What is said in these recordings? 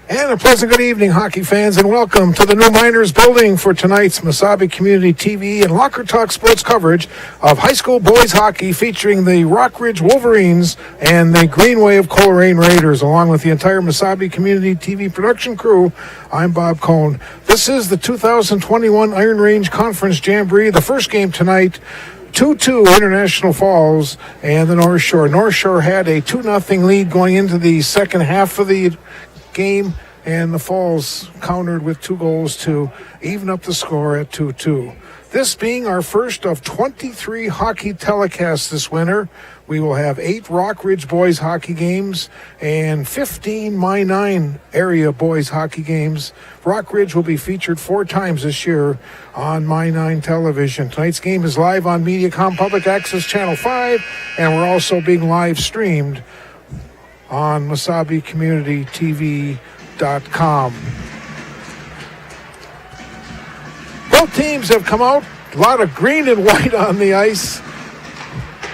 And a pleasant good evening, hockey fans, and welcome to the new Miners building for tonight's Mesabi Community TV and Locker Talk Sports coverage of high school boys hockey featuring the Rockridge Wolverines and the Greenway of Coleraine Raiders, along with the entire Mesabi Community TV production crew. I'm Bob Cohn. This is the 2021 Iron Range Conference Jamboree. The first game tonight, 2-2 International Falls and the North Shore. North Shore had a 2-0 lead going into the second half of the game, and the Falls countered with 2 goals to even up the score at 2-2. This being our first of 23 hockey telecasts this winter. We will have 8 Rockridge boys hockey games and 15 My9 area boys hockey games. Rockridge will be featured 4 times this year on My9 television. Tonight's game is live on Mediacom Public Access Channel 5, and we're also being live streamed on MesabiCommunityTV.com. Both teams have come out, a lot of green and white on the ice.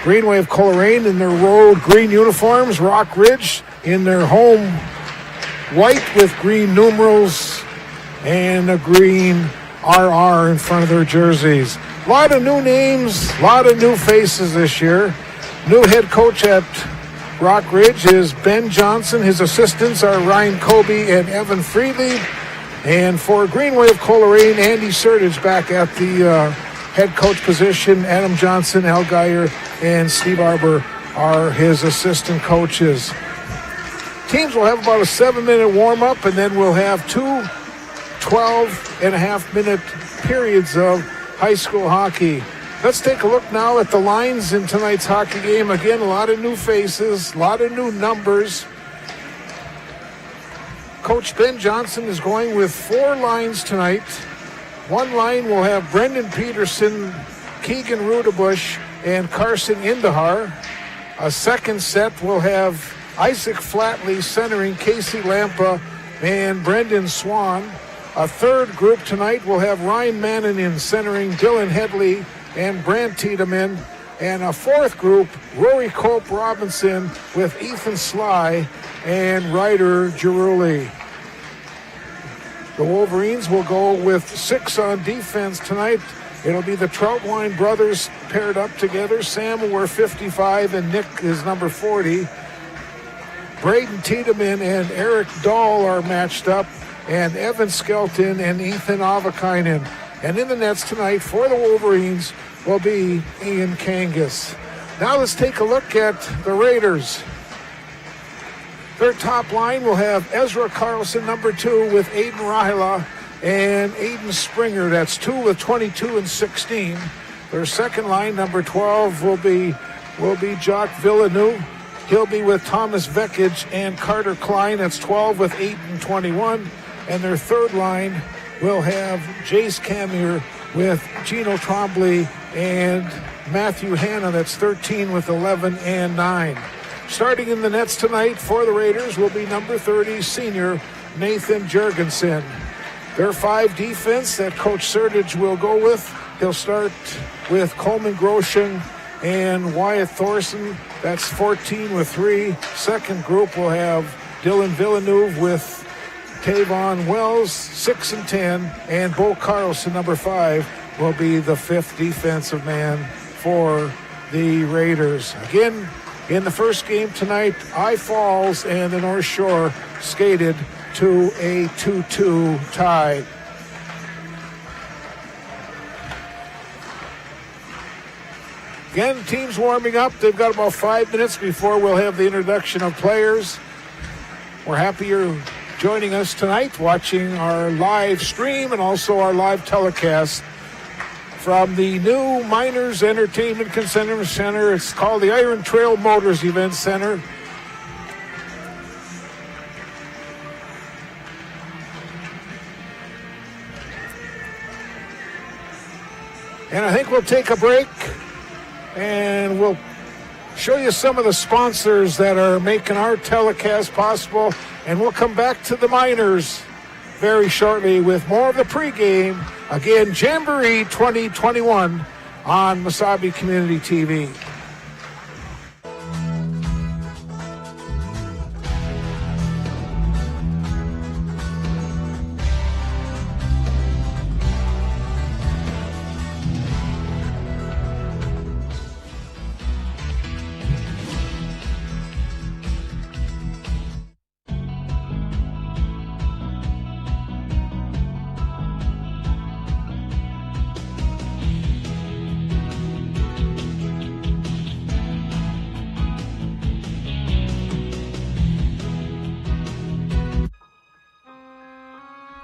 Greenway of Coleraine in their road green uniforms, Rockridge in their home white with green numerals and a green RR in front of their jerseys. A lot of new names, a lot of new faces this year. New head coach at Rockridge is Ben Johnson. His assistants are Ryan Colby and Evan Freedley. And for Greenway of Coleraine, Andy Sertage back at the head coach position. Adam Johnson, Al Geyer, and Steve Arbor are his assistant coaches. Teams will have about a 7-minute warm-up, and then we'll have 2 12-and-a-half-minute periods of high school hockey. Let's take a look now at the lines in tonight's hockey game. Again, a lot of new faces, a lot of new numbers. Coach Ben Johnson is going with 4 lines tonight. One line will have Brendan Peterson, Keegan Rudebush, and Carson Indahar. A second set will have Isaac Flatley centering Casey Lampa and Brendan Swan. A third group tonight will have Ryan Mannanen centering Dylan Headley and Brant Tiedemann, and a fourth group, Rory Cope Robinson with Ethan Sly and Ryder Giruli. The Wolverines will go with 6 on defense tonight. It'll be the Troutwine brothers paired up together. Sam will wear 55 and Nick is number 40. Braden Tiedemann and Eric Dahl are matched up, and Evan Skelton and Ethan Avakainen. And in the nets tonight for the Wolverines will be Ian Kangas. Now let's take a look at the Raiders. Their top line will have Ezra Carlson, number 2, with Aiden Rahila and Aiden Springer. That's 2 with 22 and 16. Their second line, number 12, will be Jacques Villeneuve. He'll be with Thomas Vekich and Carter Klein. That's 12 with 8 and 21. And their third line will have Jace Camier with Gino Trombley and Matthew Hanna. That's 13 with 11 and 9. Starting in the nets tonight for the Raiders will be number 30, senior Nathan Jurgensen. Their 5 defense that Coach Sertage will go with. He'll start with Coleman Grosjean and Wyatt Thorson. That's 14 with 3. Second group will have Dylan Villeneuve with Tavon Wells, 6 and 10, and Bo Carlson, number 5, will be the 5th defensive man for the Raiders. Again, in the first game tonight, I Falls and the North Shore skated to a 2-2 tie. Again, teams warming up. They've got about 5 minutes before we'll have the introduction of players. We're happy you're joining us tonight, watching our live stream and also our live telecast from the new Miners Entertainment Convention Center. It's called the Iron Trail Motors Event Center. And I think we'll take a break and we'll show you some of the sponsors that are making our telecast possible, and we'll come back to the Miners very shortly with more of the pregame. Again, Jamboree 2021 on Mesabi Community TV.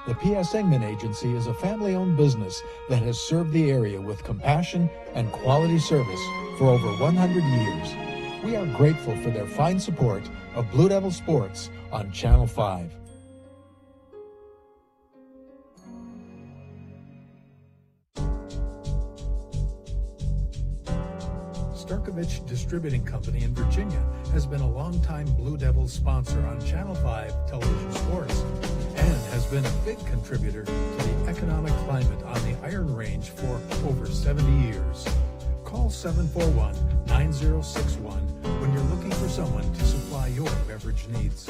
The P.S. Engman Agency is a family-owned business that has served the area with compassion and quality service for over 100 years. We are grateful for their fine support of Blue Devil Sports on Channel 5. Starkovich Distributing Company in Virginia has been a longtime Blue Devils sponsor on Channel 5 television sports and has been a big contributor to the economic climate on the Iron Range for over 70 years. Call 741-9061 when you're looking for someone to supply your beverage needs.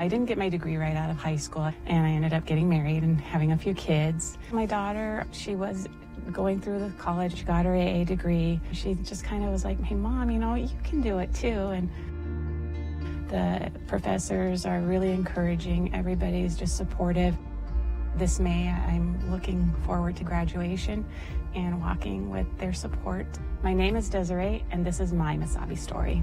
I didn't get my degree right out of high school, and I ended up getting married and having a few kids. My daughter, she was going through the college, she got her AA degree. She just kind of was like, hey, Mom, you know, you can do it too. And the professors are really encouraging. Everybody's just supportive. This May, I'm looking forward to graduation and walking with their support. My name is Desiree, and this is my Mesabi story.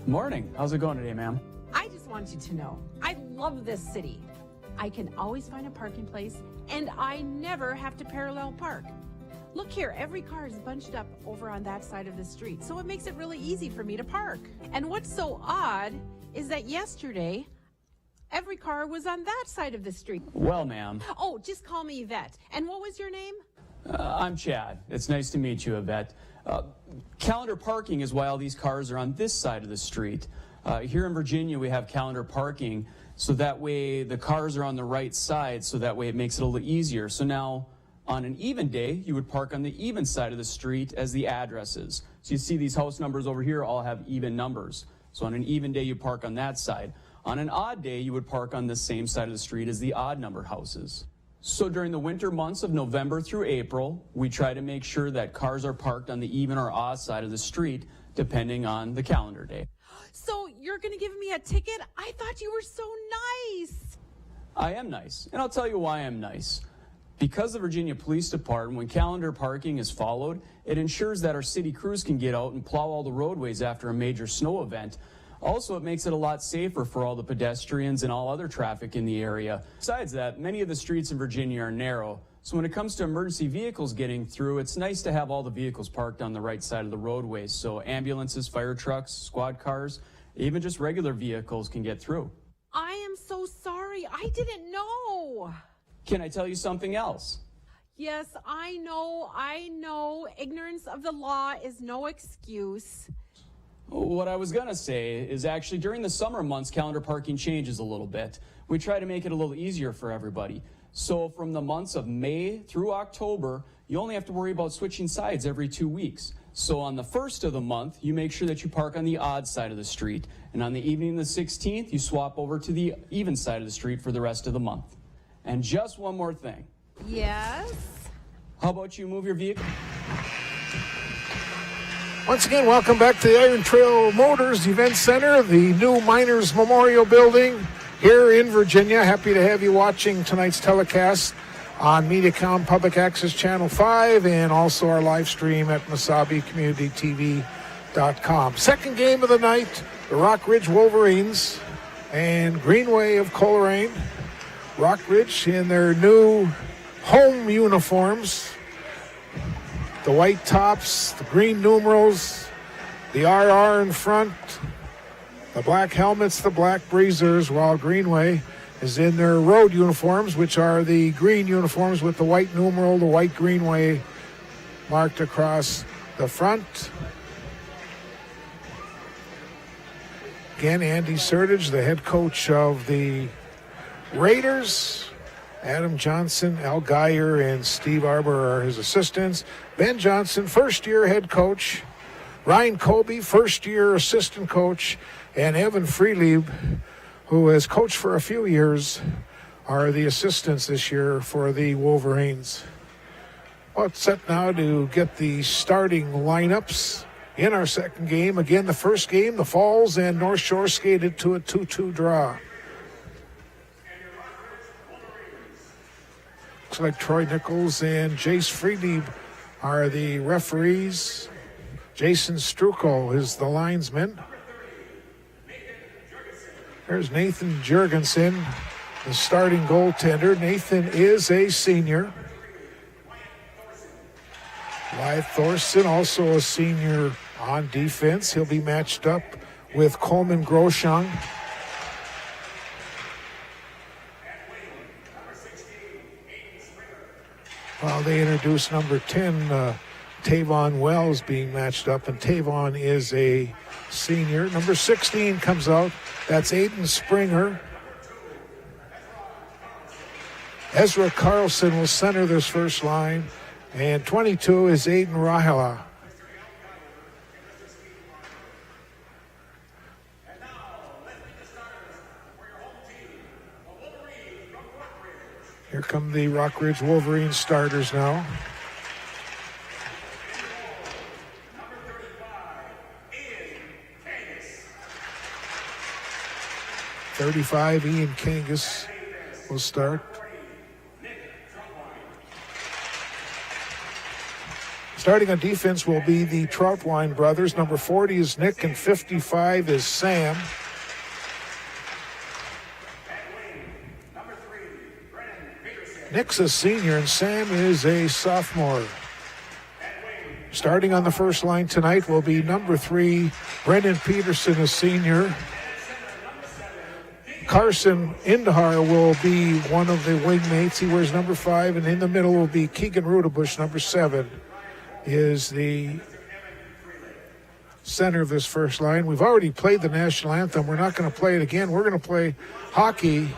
Morning. How's it going today, ma'am? I just want you to know, I love this city. I can always find a parking place, and I never have to parallel park. Look here, every car is bunched up over on that side of the street, so it makes it really easy for me to park. And what's so odd is that yesterday, every car was on that side of the street. Well, ma'am. Oh, just call me Yvette. And what was your name? I'm Chad. It's nice to meet you, Yvette. Calendar parking is why all these cars are on this side of the street. Here in Virginia, we have calendar parking, so that way the cars are on the right side, so that way it makes it a little easier. So now, on an even day, you would park on the even side of the street as the addresses. So you see these house numbers over here all have even numbers. So on an even day, you park on that side. On an odd day, you would park on the same side of the street as the odd number houses. So during the winter months of November through April, we try to make sure that cars are parked on the even or odd side of the street, depending on the calendar day. So you're going to give me a ticket? I thought you were so nice. I am nice, and I'll tell you why I'm nice. Because the Virginia Police Department, when calendar parking is followed, it ensures that our city crews can get out and plow all the roadways after a major snow event. Also, it makes it a lot safer for all the pedestrians and all other traffic in the area. Besides that, many of the streets in Virginia are narrow, so when it comes to emergency vehicles getting through, it's nice to have all the vehicles parked on the right side of the roadways, so ambulances, fire trucks, squad cars, even just regular vehicles can get through. I am so sorry. I didn't know. Can I tell you something else? Yes, I know. Ignorance of the law is no excuse. What I was going to say is actually during the summer months, calendar parking changes a little bit. We try to make it a little easier for everybody. So from the months of May through October, you only have to worry about switching sides every 2 weeks. So on the first of the month, you make sure that you park on the odd side of the street. And on the evening of the 16th, you swap over to the even side of the street for the rest of the month. And just one more thing. Yes? How about you move your vehicle? Once again, welcome back to the Iron Trail Motors Event Center, the new Miners Memorial Building here in Virginia. Happy to have you watching tonight's telecast on Mediacom Public Access Channel 5 and also our live stream at MasabiCommunityTV.com. Second game of the night, the Rock Ridge Wolverines and Greenway of Coleraine. Rock Ridge in their new home uniforms. The white tops, the green numerals, the RR in front, the black helmets, the black breezers, while Greenway is in their road uniforms, which are the green uniforms with the white numeral, the white Greenway marked across the front. Again, Andy Sertage, the head coach of the Raiders. Adam Johnson, Al Geyer, and Steve Arbor are his assistants. Ben Johnson, first-year head coach. Ryan Colby, first-year assistant coach. And Evan Freelieb, who has coached for a few years, are the assistants this year for the Wolverines. Well, it's set now to get the starting lineups in our second game. Again, the first game, the Falls and North Shore skated to a 2-2 draw. Looks like Troy Nichols and Jace Friedlieb are the referees. Jason Strukel is the linesman. There's Nathan Jurgensen, the starting goaltender. Nathan is a senior. Wyatt Thorson, also a senior on defense. He'll be matched up with Coleman Groshong. While they introduce number 10, Tavon Wells being matched up, and Tavon is a senior. Number 16 comes out. That's Aiden Springer. Ezra Carlson will center this first line, and 22 is Aiden Rahila. Here come the Rockridge Wolverines starters now. .35 Ian Kangas will start. Starting on defense will be the Troutwine brothers. Number 40 is Nick and 55 is Sam. Nick's a senior and Sam is a sophomore. Starting on the first line tonight will be number 3, Brendan Peterson, a senior. Carson Indahar will be one of the wingmates. He wears number 5, and in the middle will be Keegan Rudabush, number 7, is the center of this first line. We've already played the national anthem. We're not going to play it again. We're going to play hockey.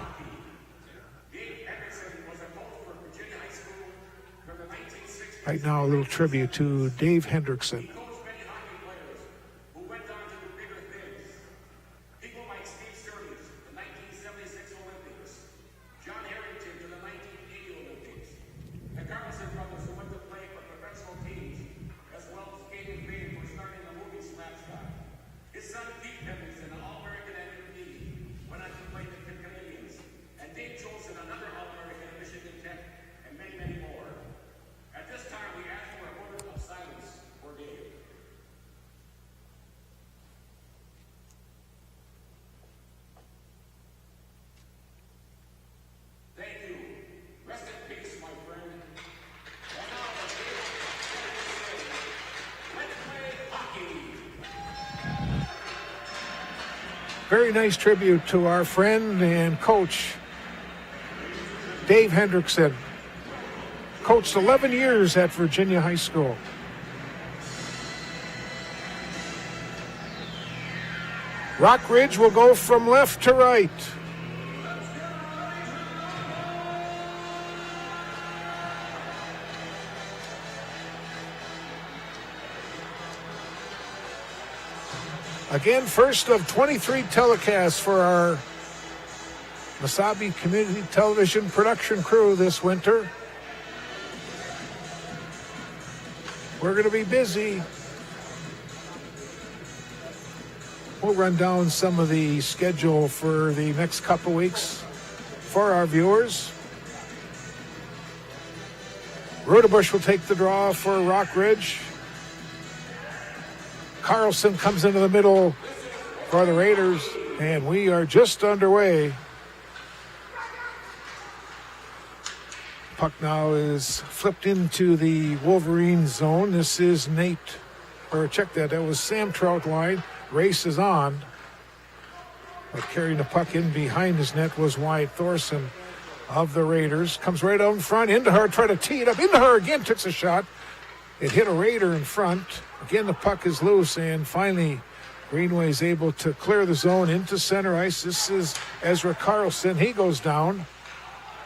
Right now, a little tribute to Dave Hendrickson. Very nice tribute to our friend and coach, Dave Hendrickson. Coached 11 years at Virginia High School. Rockridge will go from left to right. Again, first of 23 telecasts for our Mesabi Community Television production crew this winter. We're going to be busy. We'll run down some of the schedule for the next couple weeks for our viewers. Rudabush will take the draw for Rockridge. Carlson comes into the middle for the Raiders, and we are just underway. Puck now is flipped into the Wolverine zone. This is Nate, or check that, that was Sam Troutwine. Race is on. But carrying the puck in behind his net was Wyatt Thorson of the Raiders. Comes right out in front. Indahar tried to tee it up. Indahar again takes a shot. It hit a Raider in front. Again, the puck is loose, and finally Greenway is able to clear the zone into center ice. This is Ezra Carlson. He goes down.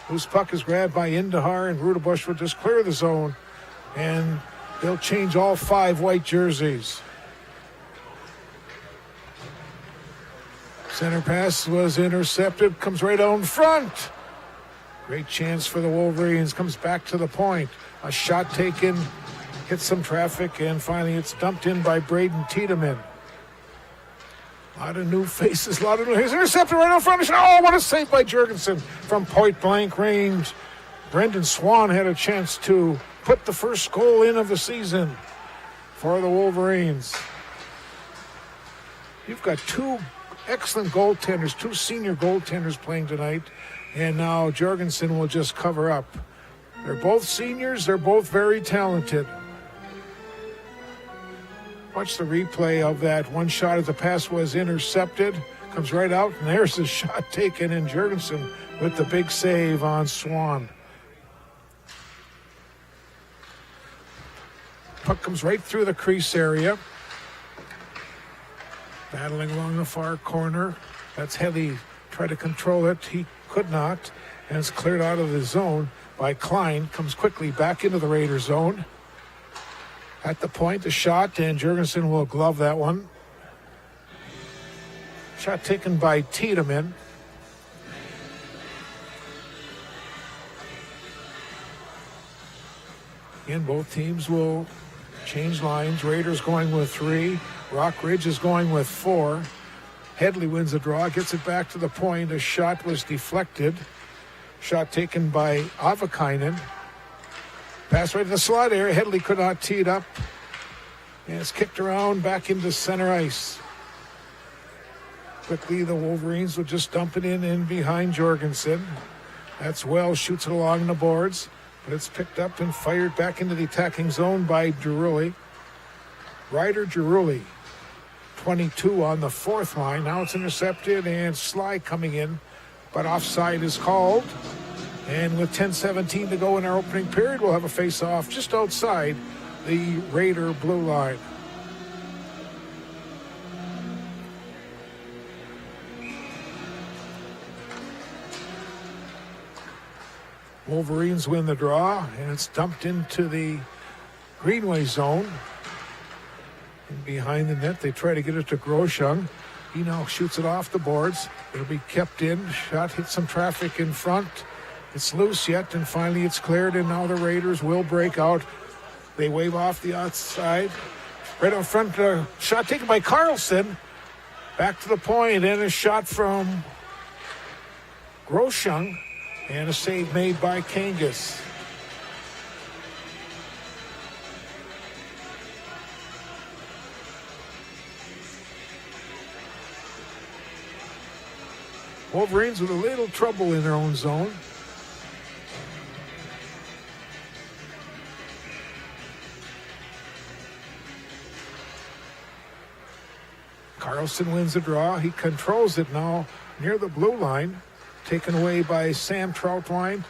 Whose puck is grabbed by Indahar, and Rudabush will just clear the zone, and they'll change all 5 white jerseys. Center pass was intercepted. Comes right out in front. Great chance for the Wolverines. Comes back to the point. A shot taken, hits some traffic, and finally it's dumped in by Braden Tiedemann. A lot of new faces, a lot of new faces. Intercepted right in front of the shot. Oh, what a save by Jurgensen from point-blank range. Brendan Swan had a chance to put the first goal in of the season for the Wolverines. You've got two excellent goaltenders, two senior goaltenders playing tonight, and now Jorgensen will just cover up. They're both seniors. They're both very talented. Watch the replay of that one shot as the pass was intercepted. Comes right out, and there's the shot taken in Jurgensen with the big save on Swan. Puck comes right through the crease area. Battling along the far corner. That's Heavy. Tried to control it. He could not. And it's cleared out of the zone by Klein. Comes quickly back into the Raider zone. At the point, the shot, and Jurgensen will glove that one. Shot taken by Tiedemann. Again, both teams will change lines. Raiders going with 3. Rockridge is going with 4. Headley wins the draw, gets it back to the point. A shot was deflected. Shot taken by Avakainen. Pass right to the slot area. Headley could not tee it up. And it's kicked around back into center ice. Quickly, the Wolverines will just dump it in behind Jorgensen. That's Wells, shoots it along the boards. But it's picked up and fired back into the attacking zone by Girulli. Ryder Girulli, 22 on the fourth line. Now it's intercepted, and Sly coming in. But offside is called. And with 10:17 to go in our opening period, we'll have a face-off just outside the Raider blue line. Wolverines win the draw, and it's dumped into the Greenway zone. And behind the net, they try to get it to Groshung. He now shoots it off the boards. It'll be kept in. Shot hits some traffic in front. It's loose yet, and finally it's cleared, and now the Raiders will break out. They wave off the outside. Right up front, shot taken by Carlson. Back to the point, and a shot from Groshung, and a save made by Kangas. Wolverines with a little trouble in their own zone. Carlson wins the draw. He controls it now near the blue line. Taken away by Sam Troutwine.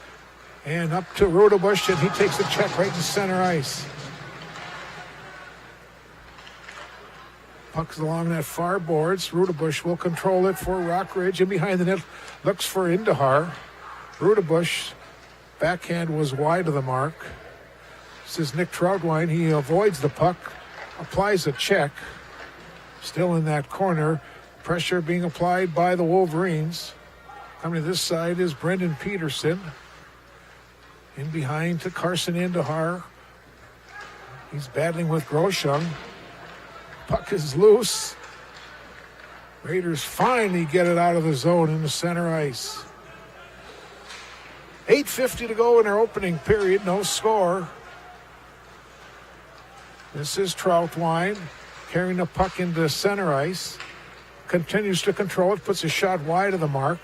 And up to Rudebush, and he takes a check right to center ice. Puck's along that far boards. Rudebush will control it for Rockridge, and behind the net looks for Indahar. Rudebush, backhand was wide of the mark. This is Nick Troutwine. He avoids the puck, applies a check. Still in that corner. Pressure being applied by the Wolverines. Coming to this side is Brendan Peterson. In behind to Carson Indahar. He's battling with Groshung. Puck is loose. Raiders finally get it out of the zone in the center ice. 8:50 to go in our opening period. No score. This is Troutwine carrying the puck into center ice. Continues to control it. Puts a shot wide of the mark.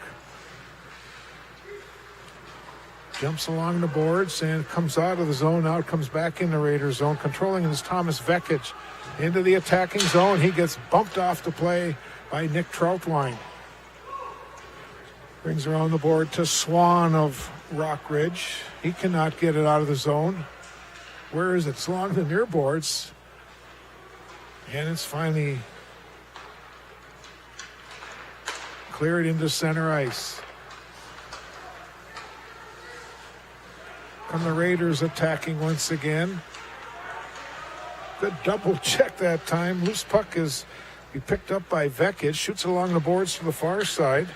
Jumps along the boards and comes out of the zone. Now it comes back in the Raiders zone. Controlling is Thomas Vekic into the attacking zone. He gets bumped off the play by Nick Troutwine. Brings around the board to Swan of Rockridge. He cannot get it out of the zone. Where is it? It's along the near boards. And it's finally cleared into center ice. Come the Raiders attacking once again. Good double check that time. Loose puck is be picked up by Vekic. Shoots along the boards to the far side.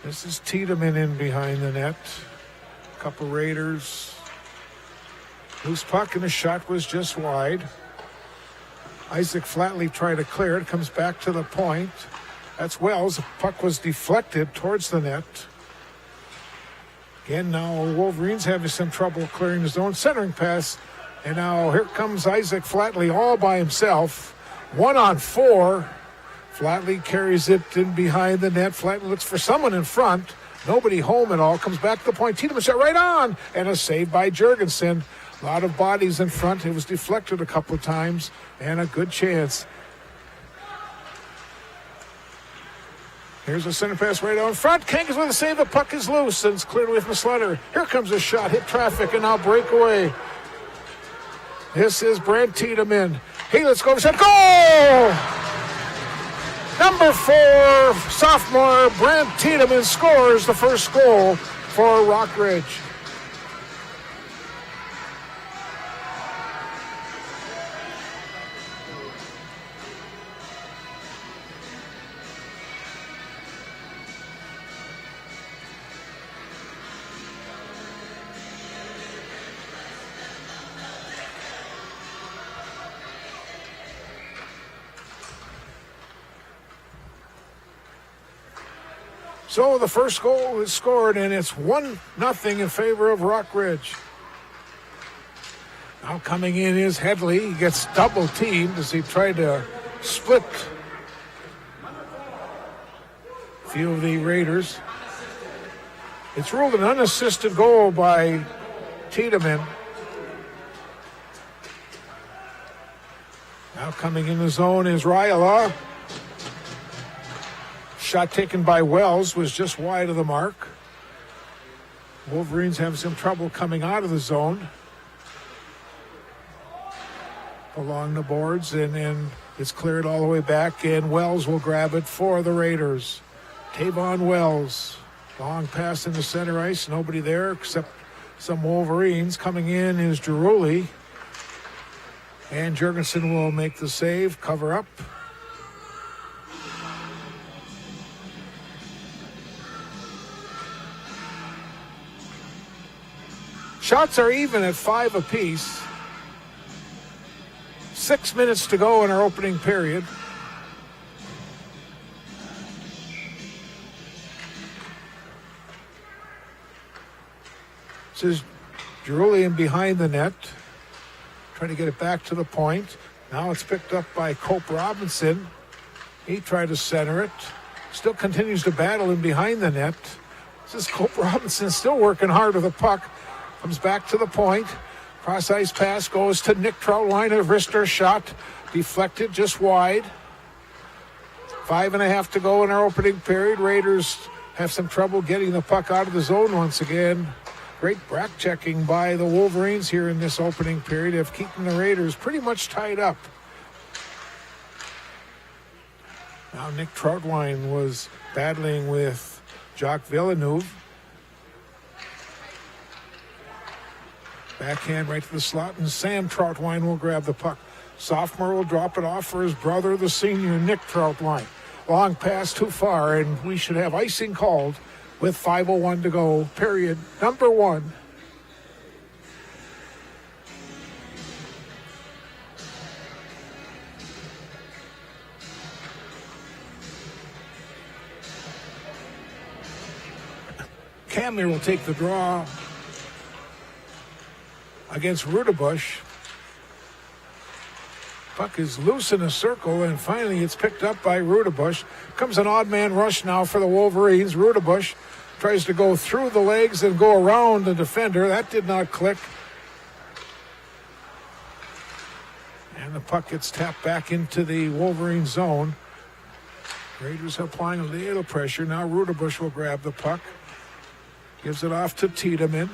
This is Tiedemann in behind the net. Couple Raiders. Loose puck and the shot was just wide. Isaac Flatley tried to clear it. Comes back to the point. That's Wells. The puck was deflected towards the net. Again, now Wolverines having some trouble clearing the zone. Centering pass. And now here comes Isaac Flatley all by himself. 1-on-4. Flatley carries it in behind the net. Flatley looks for someone in front. Nobody home at all. Comes back to the point. Tiedemann shot right on. And a save by Jurgensen. A lot of bodies in front. It was deflected a couple of times. And a good chance. Here's a center pass right out in front. Kangas with a save. The puck is loose and it's cleared away from Slutter. Here comes a shot. Hit traffic and now breakaway. This is Brent Tiedemann. Hey, let's go. Shot. Goal! Number 4, sophomore Brent Tiedemann scores the first goal for Rockridge. So the first goal is scored, and it's 1-0 in favor of Rockridge. Now coming in is Headley. He gets double teamed as he tried to split a few of the Raiders. It's ruled an unassisted goal by Tiedemann. Now coming in the zone is Ryala. Shot taken by Wells was just wide of the mark. Wolverines have some trouble coming out of the zone. Along the boards, and then it's cleared all the way back, and Wells will grab it for the Raiders. Tavon Wells. Long pass in the center ice. Nobody there except some Wolverines. Coming in is Giruli. And Jurgensen will make the save, cover up. Shots are even at 5 apiece. 6 minutes to go in our opening period. This is Julian behind the net. Trying to get it back to the point. Now it's picked up by Cope Robinson. He tried to center it. Still continues to battle in behind the net. This is Cope Robinson still working hard with the puck. Comes back to the point. Cross-ice pass goes to Nick Troutwine. A wrister shot. Deflected just wide. 5.5 to go in our opening period. Raiders have some trouble getting the puck out of the zone once again. Great back checking by the Wolverines here in this opening period of keeping the Raiders pretty much tied up. Now Nick Troutwine was battling with Jacques Villeneuve. Backhand right to the slot, and Sam Troutwine will grab the puck. Sophomore will drop it off for his brother, the senior, Nick Troutwine. Long pass too far, and we should have icing called with 5:01 to go, period number 1. Camler will take the draw against Rudebush. Puck is loose in a circle, and finally it's picked up by Rudebush. Comes an odd man rush now for the Wolverines. Rudebush tries to go through the legs and go around the defender. That did not click. And the puck gets tapped back into the Wolverine zone. Raiders applying a little pressure. Now Rudebush will grab the puck. Gives it off to Tiedemann.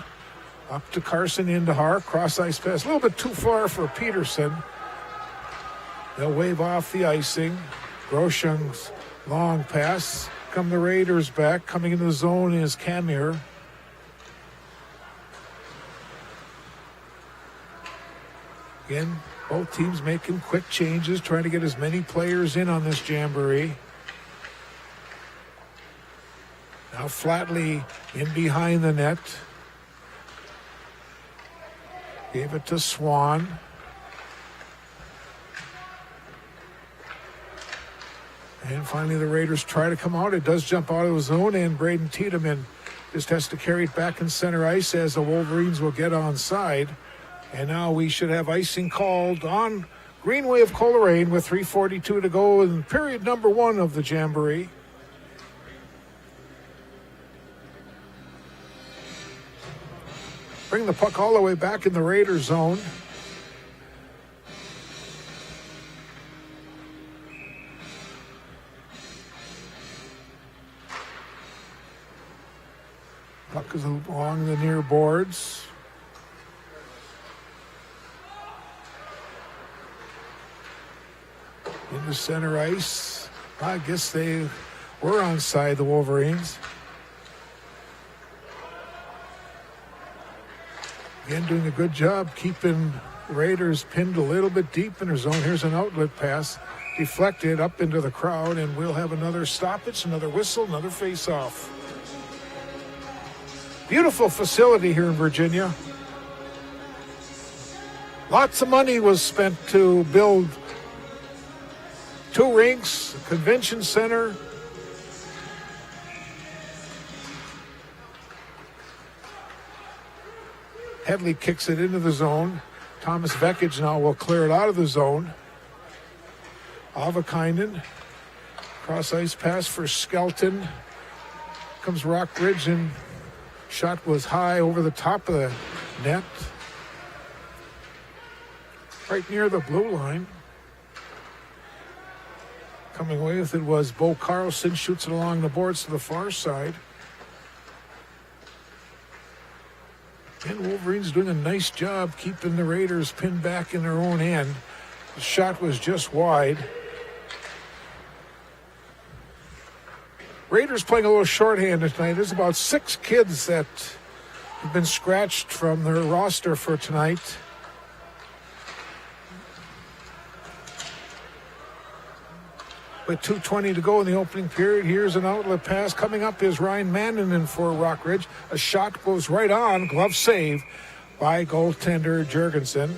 Up to Carson Indahar. Cross-ice pass. A little bit too far for Peterson. They'll wave off the icing. Groshung's long pass. Come the Raiders back. Coming into the zone is Camir. Again, both teams making quick changes, trying to get as many players in on this jamboree. Now Flatley in behind the net. Gave it to Swan. And finally the Raiders try to come out. It does jump out of the zone, and Braden Tiedemann just has to carry it back in center ice as the Wolverines will get onside. And now we should have icing called on Greenway of Coleraine with 3:42 to go in period number 1 of the Jamboree. Bring the puck all the way back in the Raiders zone. Puck is along the near boards. Into center ice. I guess they were onside, the Wolverines. Again, doing a good job keeping the Raiders pinned a little bit deep in their zone. Here's an outlet pass, deflected up into the crowd, and we'll have another stoppage, another whistle, another face-off. Beautiful facility here in Virginia. Lots of money was spent to build 2 rinks, a convention center. Headley kicks it into the zone. Thomas Vekic now will clear it out of the zone. Avakainen. Cross ice pass for Skelton. Comes Rockridge, and shot was high over the top of the net. Right near the blue line. Coming away with it was Bo Carlson. Shoots it along the boards to the far side. And Wolverines doing a nice job keeping the Raiders pinned back in their own end. The shot was just wide. Raiders playing a little shorthanded tonight. There's about 6 kids that have been scratched from their roster for tonight. With 2:20 to go in the opening period, here's an outlet pass. Coming up is Ryan Mannanen for Rockridge. A shot goes right on. Glove save by goaltender Jurgensen.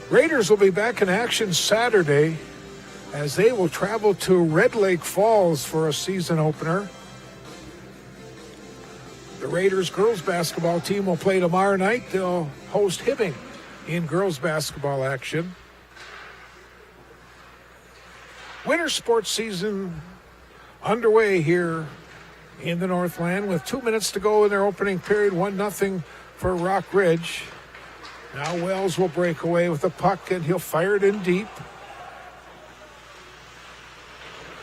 Raiders will be back in action Saturday as they will travel to Red Lake Falls for a season opener. The Raiders girls basketball team will play tomorrow night. They'll host Hibbing in girls basketball action. Winter sports season underway here in the Northland with 2 minutes to go in their opening period. 1-0 for Rockridge. Now Wells will break away with the puck, and he'll fire it in deep.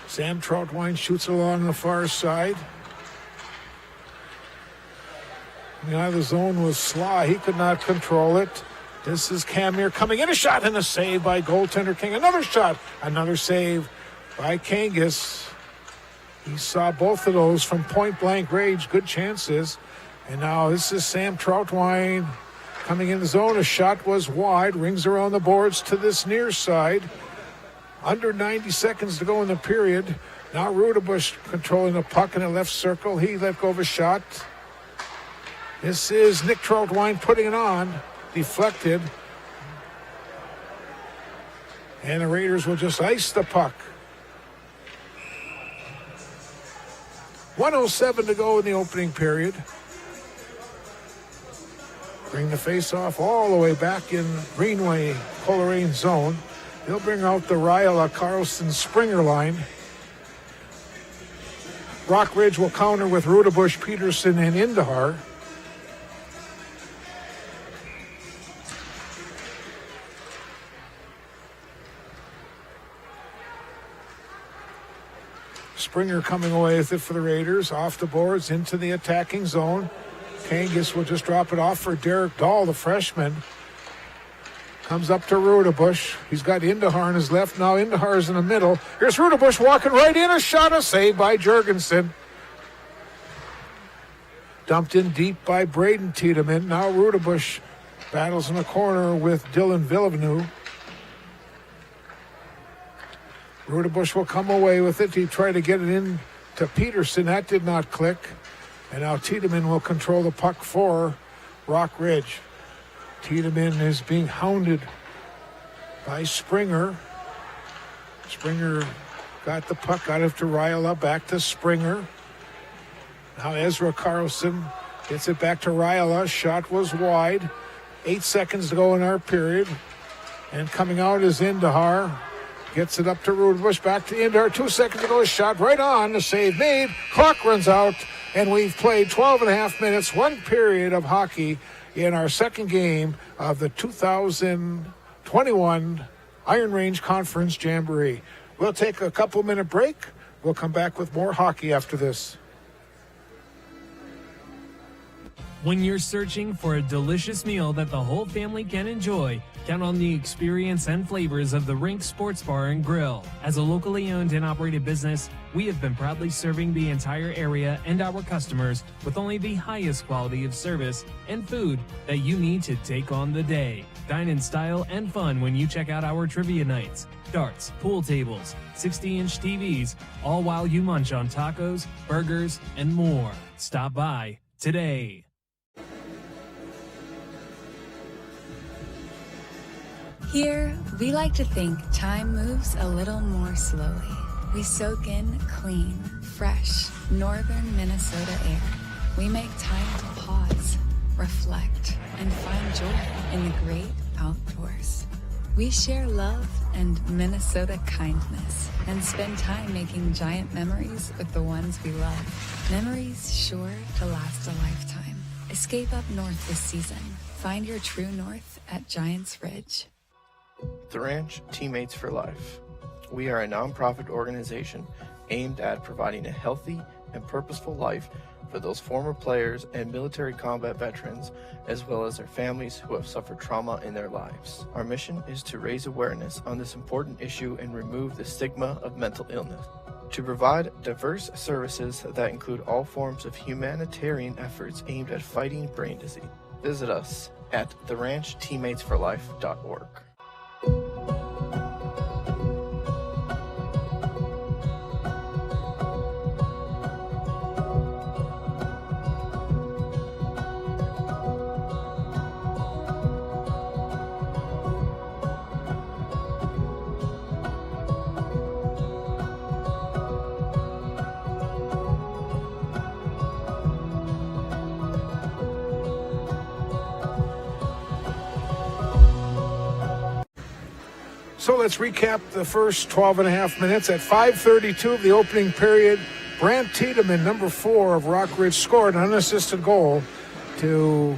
Sam Troutwine shoots along the far side. Out of the zone was Sly. He could not control it. This is Camir coming in. A shot and a save by goaltender King. Another shot. Another save by Kangas. He saw both of those from point-blank range. Good chances. And now this is Sam Troutwine coming in the zone. A shot was wide. Rings around the boards to this near side. Under 90 seconds to go in the period. Now Rudebush controlling the puck in the left circle. He let go of a shot. This is Nick Troutwine putting it on. Deflected. And the Raiders will just ice the puck. 1:07 to go in the opening period. Bring the face-off all the way back in Greenway, Coleraine zone. They'll bring out the Ryla, Carlson, Springer line. Rockridge will counter with Rudebush, Peterson, and Indahar. Springer coming away with it for the Raiders. Off the boards, into the attacking zone. Kangas will just drop it off for Derek Dahl, the freshman. Comes up to Rudebush. He's got Indahar on his left. Now Indahar's in the middle. Here's Rudebush walking right in. A shot, a save by Jurgensen. Dumped in deep by Braden Tiedemann. Now Rudebush battles in the corner with Dylan Villeneuve. Rudebush will come away with it. He tried to get it in to Peterson. That did not click. And now Tiedemann will control the puck for Rock Ridge. Tiedemann is being hounded by Springer. Springer got the puck out of Riola, back to Springer. Now Ezra Carlson gets it back to Riola. Shot was wide. 8 seconds to go in our period. And coming out is Indahar. Gets it up to Rudebush, back to Indahar. 2 seconds to go, shot right on. The save made. Clock runs out, and we've played 12 and a half minutes, one period of hockey in our second game of the 2021 Iron Range Conference Jamboree. We'll take a couple-minute break. We'll come back with more hockey after this. When you're searching for a delicious meal that the whole family can enjoy, count on the experience and flavors of the Rink Sports Bar and Grill. As a locally owned and operated business, we have been proudly serving the entire area and our customers with only the highest quality of service and food that you need to take on the day. Dine in style and fun when you check out our trivia nights, darts, pool tables, 60-inch TVs, all while you munch on tacos, burgers, and more. Stop by today. Here, we like to think time moves a little more slowly. We soak in clean, fresh, northern Minnesota air. We make time to pause, reflect, and find joy in the great outdoors. We share love and Minnesota kindness and spend time making giant memories with the ones we love. Memories sure to last a lifetime. Escape up north this season. Find your true north at Giants Ridge. The Ranch Teammates for Life. We are a nonprofit organization aimed at providing a healthy and purposeful life for those former players and military combat veterans, as well as their families who have suffered trauma in their lives. Our mission is to raise awareness on this important issue and remove the stigma of mental illness. To provide diverse services that include all forms of humanitarian efforts aimed at fighting brain disease. Visit us at theranchteammatesforlife.org. So let's recap the first 12 and a half minutes. At 5:32 of the opening period, Brant Tiedemann, number 4 of Rockridge, scored an unassisted goal to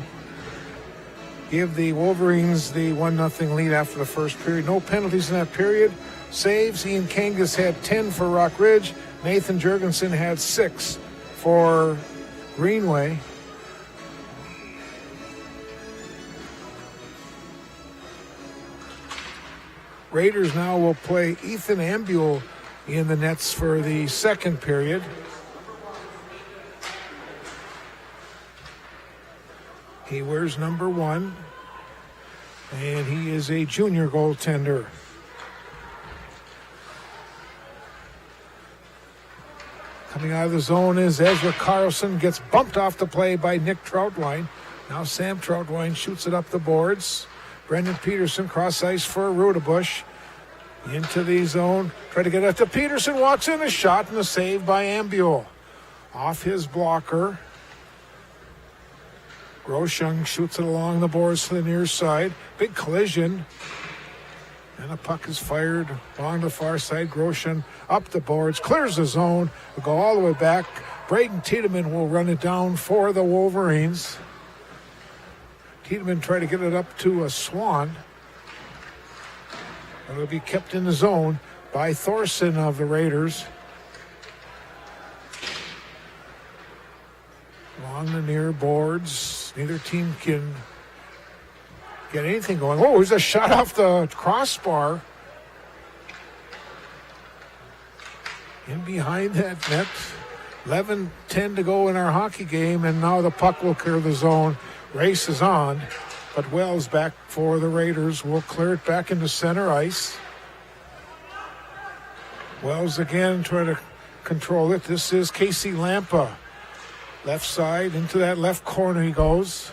give the Wolverines the 1-0 lead after the first period. No penalties in that period. Saves, Ian Kangas had 10 for Rockridge. Nathan Jurgensen had 6 for Greenway. Raiders now will play Ethan Ambule in the nets for the second period. He wears number 1, and he is a junior goaltender. Coming out of the zone is Ezra Carlson, gets bumped off the play by Nick Troutwine. Now Sam Troutwine shoots it up the boards. Brendan Peterson, cross ice for Rudebush. Into the zone. Try to get it to Peterson. Walks in, a shot and a save by Ambule. Off his blocker. Groshung shoots it along the boards to the near side. Big collision. And the puck is fired along the far side. Groshung up the boards. Clears the zone. Will go all the way back. Braden Tiedemann will run it down for the Wolverines. Tiedemann tried to get it up to a Swan. It'll be kept in the zone by Thorson of the Raiders. Along the near boards. Neither team can get anything going. Oh, there's a shot off the crossbar. In behind that net. 11:10 to go in our hockey game, and now the puck will clear the zone. Race is on, but Wells back for the Raiders will clear it back into center ice. Wells again try to control it. This is Casey Lampa. Left side, into that left corner he goes.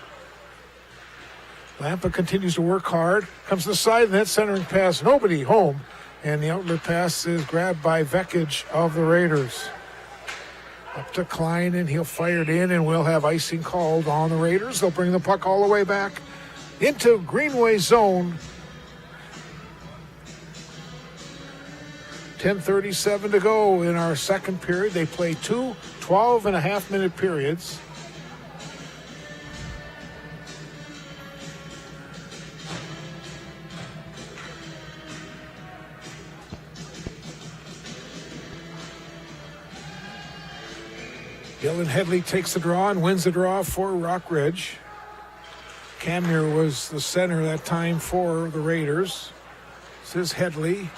Lampa continues to work hard. Comes to the side, and that centering pass, nobody home. And the outlet pass is grabbed by Vekich of the Raiders. Up to Klein, and he'll fire it in, and we'll have icing called on the Raiders. They'll bring the puck all the way back into Greenway zone. 10:37 to go in our second period. They play 2 12.5-minute periods. Dylan Headley takes the draw and wins the draw for Rockridge. Camner was the center that time for the Raiders. This is Headley.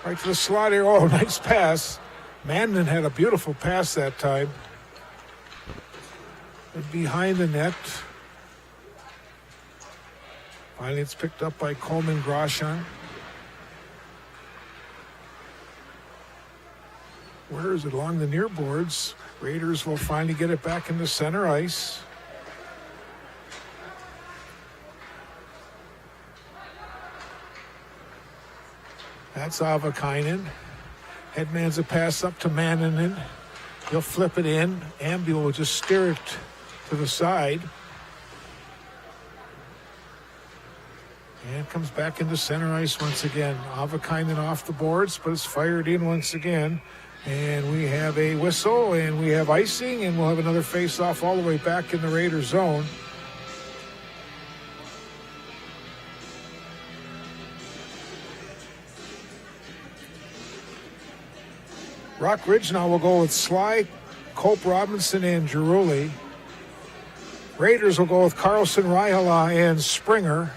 Right to the slot here. Oh, nice pass. Mandan had a beautiful pass that time. And behind the net. Finally, it's picked up by Coleman Grosjean. Where is it? Along the near boards. Raiders will finally get it back into center ice. That's Avakainen. Headman's a pass up to Mannanen. He'll flip it in. Ambule will just steer it to the side. And comes back into center ice once again. Avakainen off the boards, but it's fired in once again. And we have a whistle, and we have icing, and we'll have another face-off all the way back in the Raiders zone. Rockridge now will go with Sly, Cope Robinson, and Girulli. Raiders will go with Carlson, Raihala, and Springer.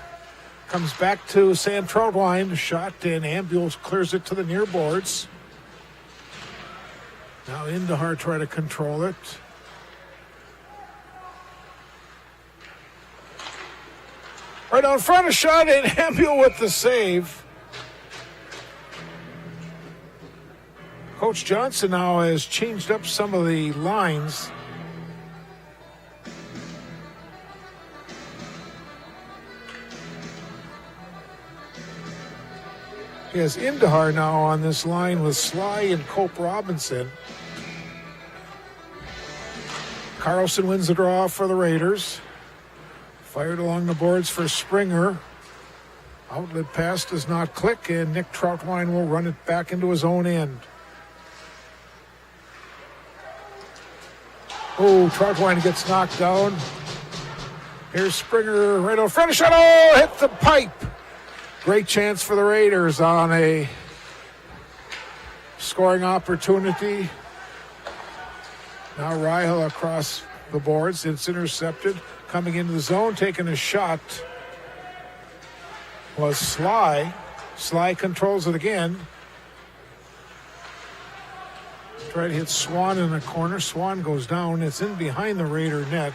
Comes back to Sam Troutwine, shot, and Ambulance clears it to the near boards. Now Indahar try to control it. Right out front, a shot, and Ambule with the save. Coach Johnson now has changed up some of the lines. He has Indahar now on this line with Sly and Cope Robinson. Carlson wins the draw for the Raiders. Fired along the boards for Springer. Outlet pass does not click, and Nick Troutwine will run it back into his own end. Oh, Troutwine gets knocked down. Here's Springer right out front. A shot. Oh, hit the pipe. Great chance for the Raiders on a scoring opportunity. Now Rihel across the boards. It's intercepted. Coming into the zone, taking a shot was Sly. Sly controls it again. Tried to hit Swan in the corner. Swan goes down. It's in behind the Raider net.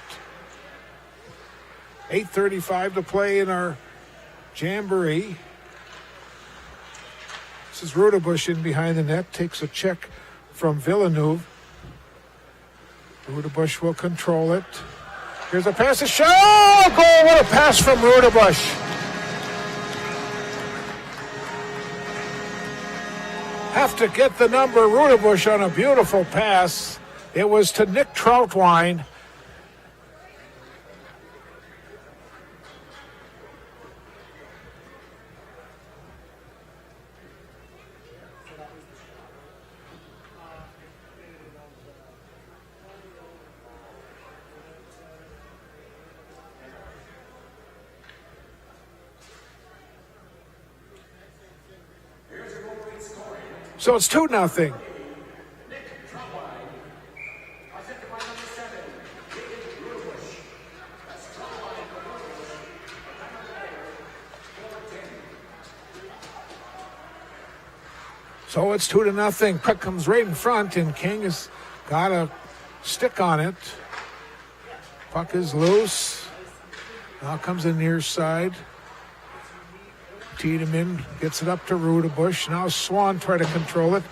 8:35 to play in our Jamboree. This is Rudabush in behind the net. Takes a check from Villeneuve. Rudabush will control it. Here's a pass. A shot. Oh, goal. What a pass from Rudabush. Have to get the number. Rudabush on a beautiful pass. It was to Nick Troutwine. So it's 2-0. So it's 2-0. Puck comes right in front, and King is got a stick on it. Puck is loose. Now comes the near side. Tiedemann gets it up to Rudebush. Now Swan try to control it.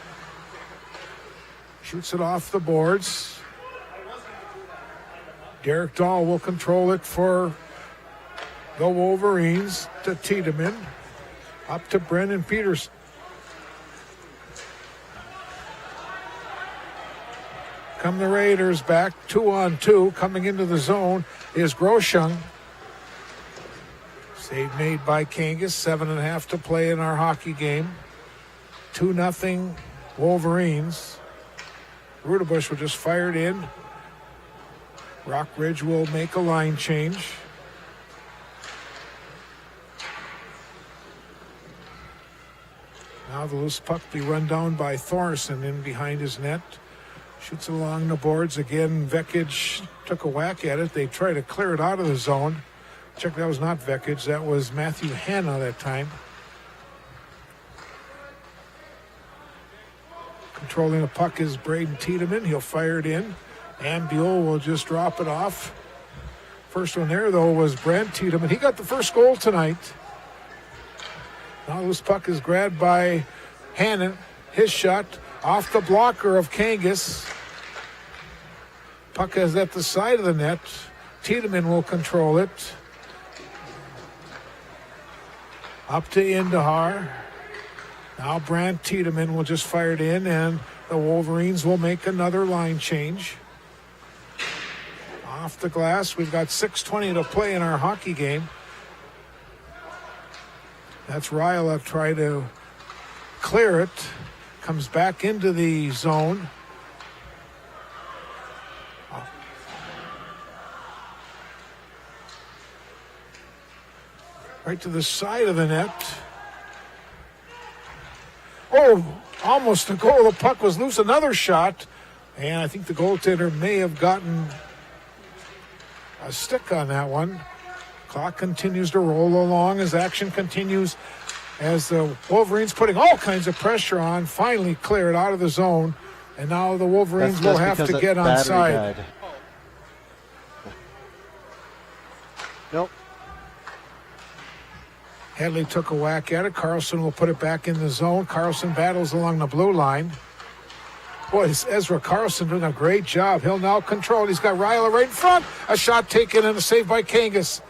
Shoots it off the boards. Derek Dahl will control it for the Wolverines to Tiedemann. Up to Brendan Peterson. Come the Raiders back 2-on-2. Coming into the zone is Groshung. Save made by Kangas. 7.5 to play in our hockey game. 2-0 Wolverines. Rudebush will just fire it in. Rockridge will make a line change. Now the loose puck be run down by Thorson in behind his net. Shoots it along the boards again. Vekic took a whack at it. They try to clear it out of the zone. Check, that was not Vekic. That was Matthew Hanna that time. Controlling the puck is Braden Tiedemann. He'll fire it in. Ambule will just drop it off. First one there, though, was Brent Tiedemann. He got the first goal tonight. Now this puck is grabbed by Hannon. His shot off the blocker of Kangas. Puck is at the side of the net. Tiedemann will control it. Up to Indahar. Now Brant Tiedemann will just fire it in, and the Wolverines will make another line change. Off the glass, we've got 6:20 to play in our hockey game. That's Ryla try to clear it. Comes back into the zone. Right to the side of the net. Oh, almost a goal. The puck was loose. Another shot. And I think the goaltender may have gotten a stick on that one. Clock continues to roll along as action continues, as the Wolverines putting all kinds of pressure on, finally clear it out of the zone. And now the Wolverines will have to get on side. Nope. Headley took a whack at it. Carlson will put it back in the zone. Carlson battles along the blue line. Boy, it's Ezra Carlson doing a great job. He'll now control it. He's got Ryla right in front. A shot taken and a save by Kangas.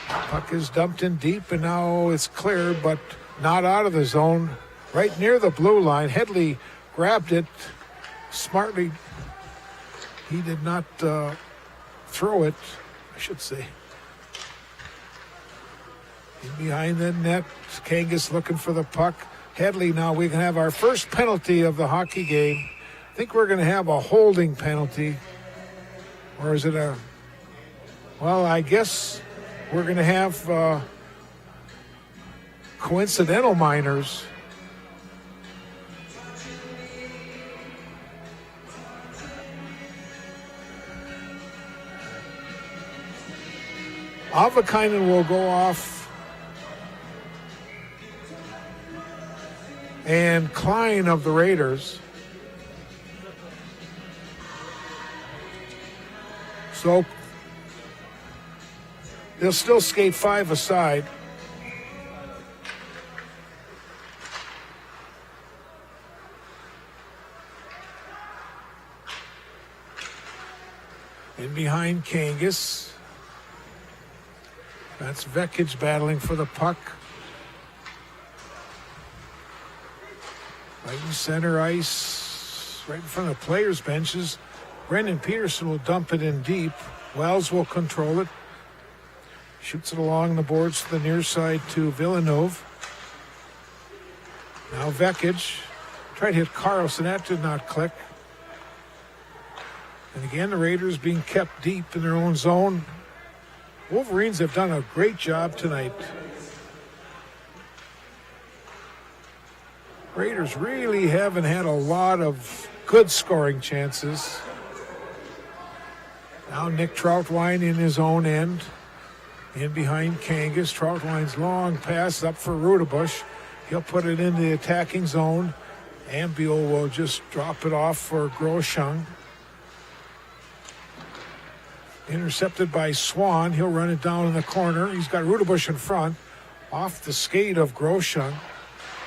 Puck is dumped in deep, and now it's cleared, but not out of the zone. Right near the blue line. Headley grabbed it smartly. He did not throw it, I should say. In behind the net, Kangas looking for the puck. Headley now, we can have our first penalty of the hockey game. I think we're going to have a holding penalty. Or is it a... Well, I guess we're going to have coincidental minors. Avakainen will go off. And Klein of the Raiders. So they'll still skate 5 aside. In behind Kangas. That's Vekic battling for the puck. Right in center ice, right in front of the players' benches. Brendan Peterson will dump it in deep. Wells will control it. Shoots it along the boards to the near side to Villeneuve. Now Vekic. Tried to hit Carlson. That did not click. And again, the Raiders being kept deep in their own zone. Wolverines have done a great job tonight. Raiders really haven't had a lot of good scoring chances. Now Nick Troutwine in his own end. In behind Kangas. Troutwine's long pass up for Rudebush. He'll put it in the attacking zone. Ambio will just drop it off for Groshung. Intercepted by Swan. He'll run it down in the corner. He's got Rudebush in front. Off the skate of Groshung.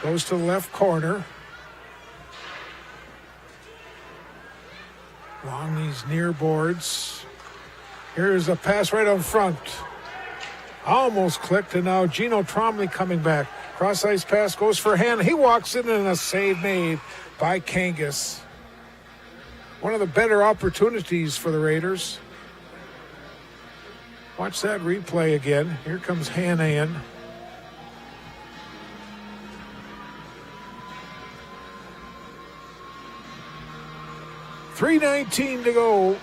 Goes to the left corner. Along these near boards. Here's a pass right up front. Almost clicked, and now Gino Tromley coming back. Cross-ice pass goes for Hanna. He walks in and a save made by Kangas. One of the better opportunities for the Raiders. Watch that replay again. Here comes Hanna in. .3:19 to go.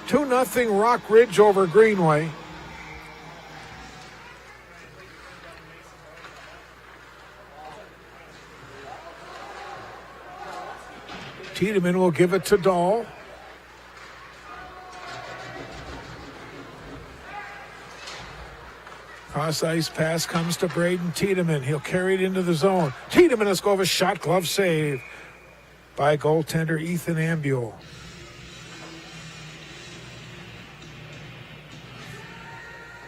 2-0 Rock Ridge over Greenway. Tiedemann will give it to Dahl. Cross-ice pass comes to Braden Tiedemann. He'll carry it into the zone. Tiedemann has go of a shot glove save by goaltender Ethan Ambio.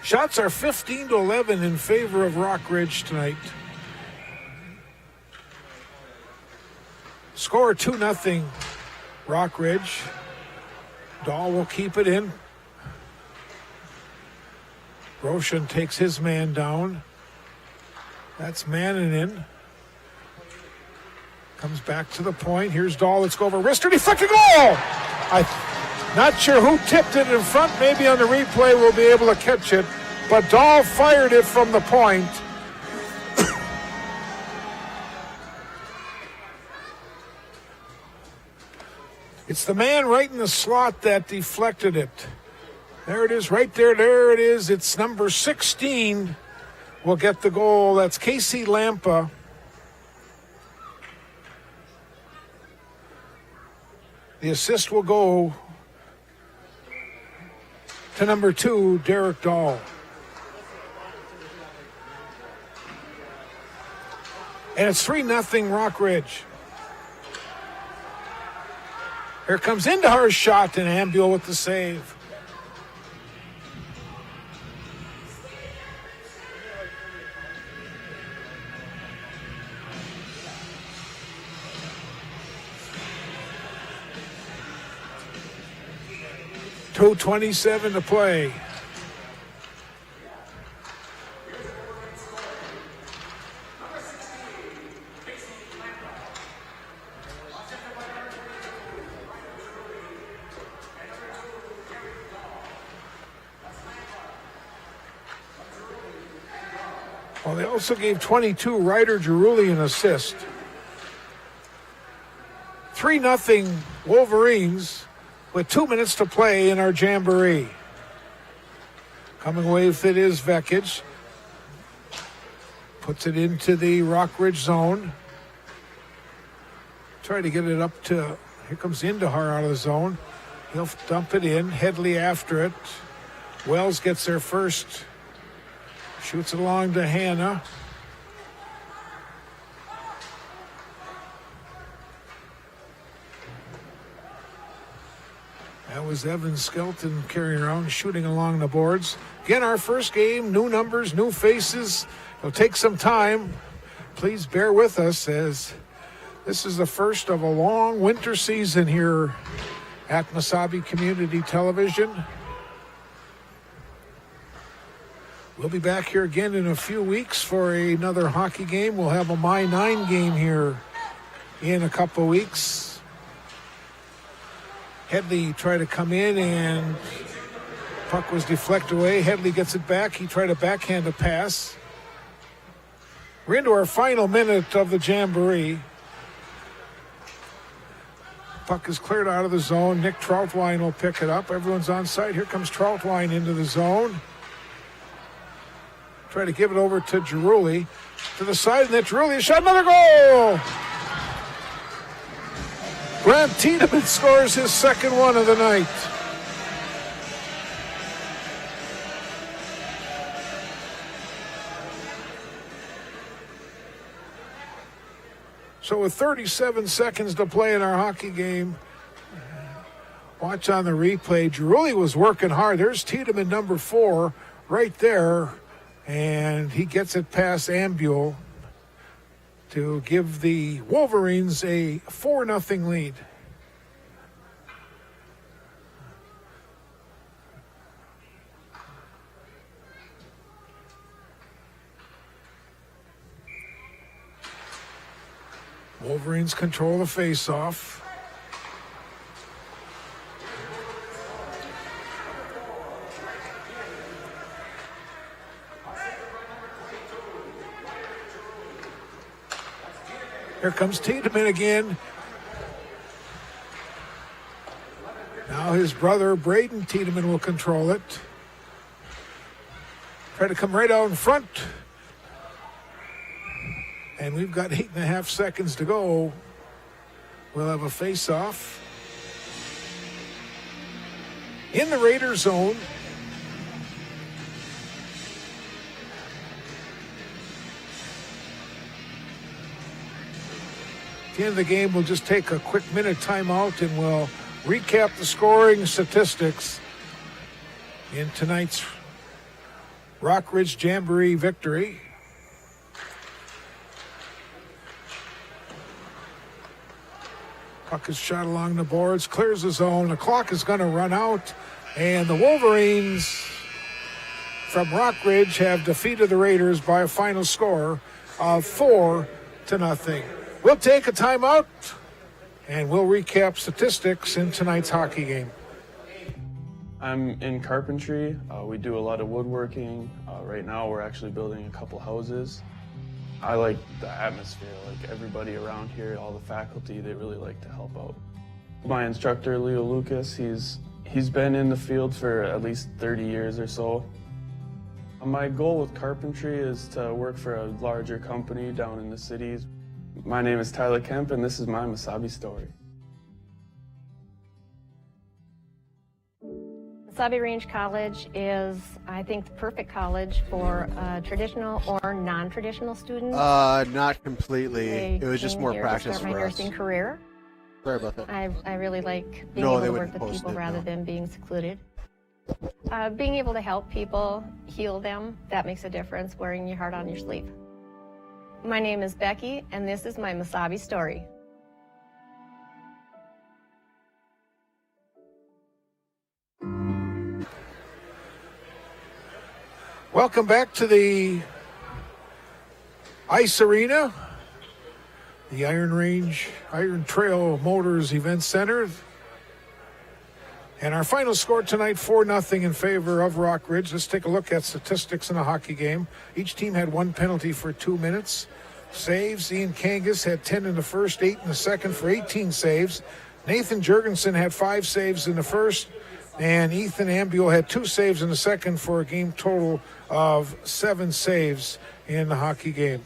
Shots are 15-11 in favor of Rock Ridge tonight. Score 2-0 Rock Ridge. Dahl will keep it in. Roshan takes his man down. That's Mannanen. Comes back to the point. Here's Dahl. Let's go over wrist. Deflected goal! I'm not sure who tipped it in front. Maybe on the replay we'll be able to catch it. But Dahl fired it from the point. It's the man right in the slot that deflected it. There it is, right there. There it is. It's number 16 will get the goal. That's Casey Lampa. The assist will go to number 2, Derek Dahl. And it's 3-0 Rock Ridge. Here comes Indahar's shot, and Ambio with the save. .227 to play. Well, they also gave 22 Ryder Giruli an assist. 3-0 Wolverines with 2 minutes to play in our jamboree. Coming away with it is Vekic. Puts it into the Rock Ridge zone. Try to get it up to, here comes Indahar out of the zone. He'll dump it in, Headley after it. Wells gets there first. Shoots it along to Hanna. That was Evan Skelton carrying around, shooting along the boards. Again, our first game, new numbers, new faces. It'll take some time. Please bear with us as this is the first of a long winter season here at Mesabi Community Television. We'll be back here again in a few weeks for another hockey game. We'll have a My 9 game here in a couple weeks. Headley tried to come in and puck was deflected away. Headley gets it back. He tried to backhand a pass. We're into our final minute of the jamboree. Puck is cleared out of the zone. Nick Troutwine will pick it up. Everyone's on site. Here comes Troutwine into the zone. Try to give it over to Giruli. To the side, and then Giruli shot another goal! Grant Tiedemann scores his second one of the night. So with 37 seconds to play in our hockey game, watch on the replay. Girulli was working hard. There's Tiedemann, number 4, right there. And he gets it past Ambule to give the Wolverines a 4-0 lead. Wolverines control the face-off. Here comes Tiedemann again. Now his brother, Braden Tiedemann, will control it. Try to come right out in front. And we've got 8.5 seconds to go. We'll have a face-off. In the Raider zone. At the end of the game, we'll just take a quick minute timeout and we'll recap the scoring statistics in tonight's Rockridge Jamboree victory. Puck is shot along the boards, clears the zone. The clock is going to run out, and the Wolverines from Rockridge have defeated the Raiders by a final score of 4-0. We'll take a timeout, and we'll recap statistics in tonight's hockey game. I'm in carpentry. We do a lot of woodworking. Right now we're actually building a couple houses. I like the atmosphere, like everybody around here, all the faculty, they really like to help out. My instructor, Leo Lucas, he's been in the field for at least 30 years or so. My goal with carpentry is to work for a larger company down in the cities. My name is Tyler Kemp, and this is my Mesabi story. Mesabi Range College is, I think, the perfect college for traditional or non-traditional students. Not completely. It was just came more here practice to start my for us. nursing career. Sorry about that. I really like being No, able they to work wouldn't with post people it, rather no. than being secluded. Being able to help people, heal them, that makes a difference, wearing your heart on your sleeve. My name is Becky, and this is my Mesabi story. Welcome back to the Ice Arena, the Iron Trail Motors Event Center. And our final score tonight, 4-0 in favor of Rockridge. Let's take a look at statistics in a hockey game. Each team had one penalty for 2 minutes. Saves, Ian Kangas had 10 in the first, 8 in the second for 18 saves. Nathan Jurgensen had 5 saves in the first, and Ethan Ambule had 2 saves in the second for a game total of 7 saves in the hockey game.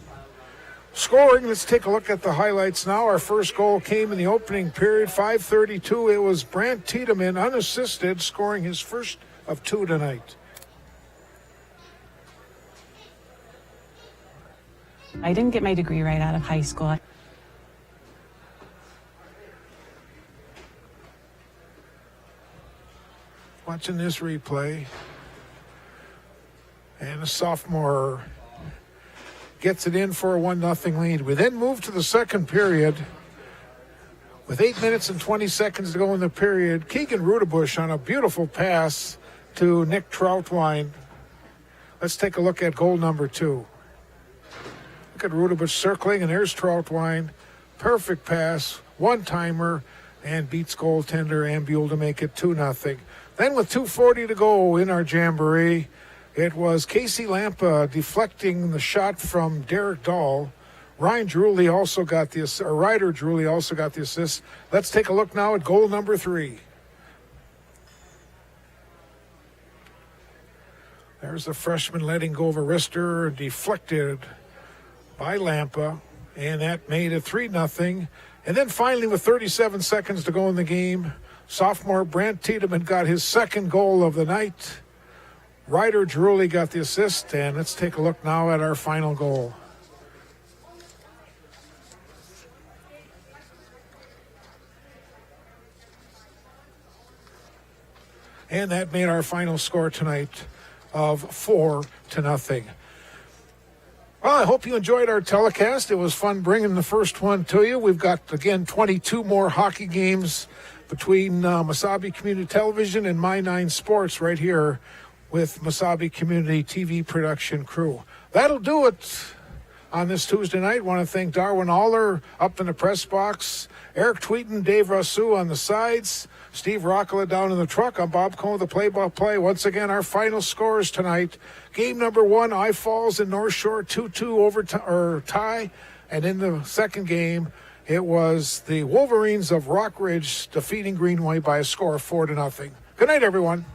Scoring, let's take a look at the highlights now. Our first goal came in the opening period, 5:32. It was Brant Tiedemann, unassisted, scoring his first of 2 tonight. I didn't get my degree right out of high school. Watching this replay, and a sophomore gets it in for a 1-0 lead. We then move to the second period. With 8 minutes and 20 seconds to go in the period, Keegan Rudebush on a beautiful pass to Nick Troutwine. Let's take a look at goal number 2. Look at Rudebush circling, and there's Troutwine. Perfect pass, one-timer, and beats goaltender Ambule to make it 2-0. Then with 2:40 to go in our jamboree, it was Casey Lampa deflecting the shot from Derek Dahl. Ryder Drewley also got the assist. Let's take a look now at goal number 3. There's the freshman letting go of a wrister, deflected by Lampa, and that made it 3-0. And then finally, with 37 seconds to go in the game, sophomore Brant Tiedemann got his second goal of the night. Ryder Drewley got the assist, and let's take a look now at our final goal. And that made our final score tonight of 4-0. Well, I hope you enjoyed our telecast. It was fun bringing the first one to you. We've got, again, 22 more hockey games between Mesabi Community Television and My 9 Sports right here with Mesabi Community TV production crew. That'll do it on this Tuesday night. I want to thank Darwin Aller up in the press box, Eric Tweeten, Dave Rousseau on the sides, Steve Rockala down in the truck. I'm Bob Cohen, the play-by-play. Once again, our final scores tonight. Game number 1, I Falls and North Shore 2-2 tie. And in the second game, it was the Wolverines of Rockridge defeating Greenway by a score of 4-0. Good night, everyone.